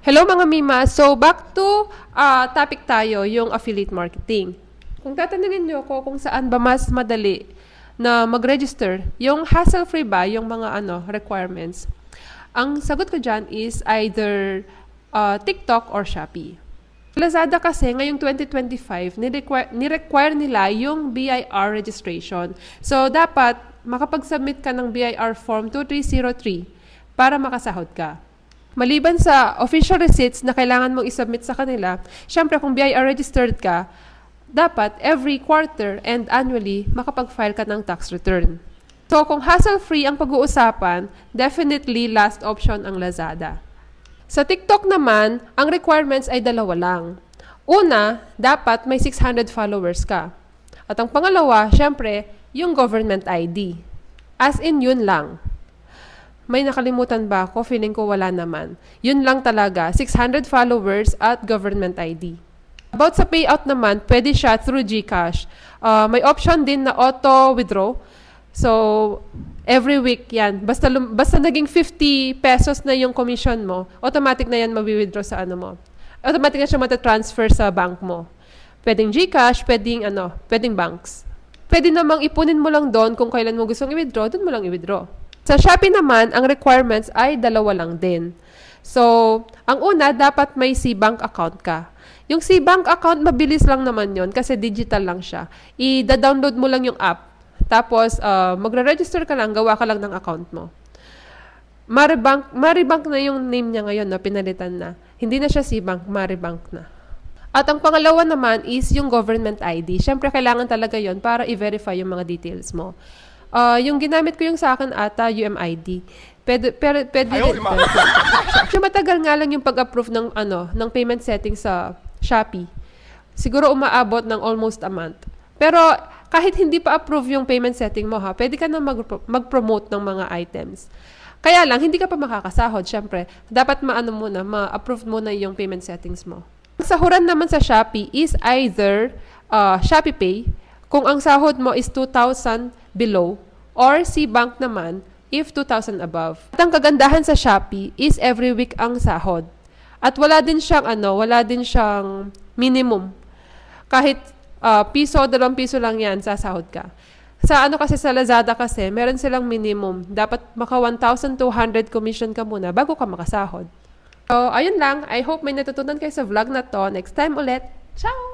Hello mga Mima! So back to topic tayo, yung affiliate marketing. Kung tatanungin nyo ko kung saan ba mas madali na mag-register, yung hassle-free ba, yung mga requirements, ang sagot ko dyan is either TikTok or Shopee. Lazada kasi ngayong 2025, ni-require nila yung BIR registration. So dapat makapag-submit ka ng BIR Form 2303 para makasahod ka. Maliban sa official receipts na kailangan mong isubmit sa kanila, syempre kung BIR registered ka, dapat every quarter and annually makapag-file ka ng tax return. So kung hassle-free ang pag-uusapan, definitely last option ang Lazada. Sa TikTok naman, ang requirements ay dalawa lang. Una, dapat may 600 followers ka. At ang pangalawa, syempre, yung government ID. As in, yun lang. May nakalimutan ba ako? Feeling ko wala naman. Yun lang talaga, 600 followers at government ID. About sa payout naman, pwede siya through GCash. May option din na auto-withdraw. So, every week yan. Basta naging 50 pesos na yung commission mo, automatic na yan mawi-withdraw sa ano mo. Automatic na siya matatransfer sa bank mo. Pwedeng GCash, pwedeng banks. Pwede namang ipunin mo lang doon kung kailan mo gustong i-withdraw, doon mo lang i-withdraw. Sa Shopee naman, ang requirements ay dalawa lang din. So, ang una, dapat may C-Bank account ka. Yung C-Bank account, mabilis lang naman yon kasi digital lang siya. I-download mo lang yung app. Tapos, magre-register ka lang, gawa ka lang ng account mo. Maribank na yung name niya ngayon, no? Pinalitan na. Hindi na siya C-Bank, Maribank na. At ang pangalawa naman is yung government ID. Siyempre, kailangan talaga yon para i-verify yung mga details mo. Yung ginamit ko yung sa akin ata, UMID. Pwede matagal nga lang yung pag-approve ng payment setting sa Shopee. Siguro umaabot ng almost a month. Pero kahit hindi pa approve yung payment setting mo pwede ka na mag-promote ng mga items. Kaya lang, hindi ka pa makakasahod, syempre. Dapat ma-approve muna yung payment settings mo. Ang sahuran naman sa Shopee is either Shopee Pay, kung ang sahod mo is 2,000 below, or C-Bank naman if 2,000 above. At ang kagandahan sa Shopee is every week ang sahod. At wala din siyang minimum. Kahit piso, 2 piso lang yan, sasahod ka. Kasi sa Lazada kasi, meron silang minimum. Dapat maka 1,200 commission ka muna bago ka makasahod. So, ayun lang. I hope may natutunan kayo sa vlog na to. Next time ulit. Ciao!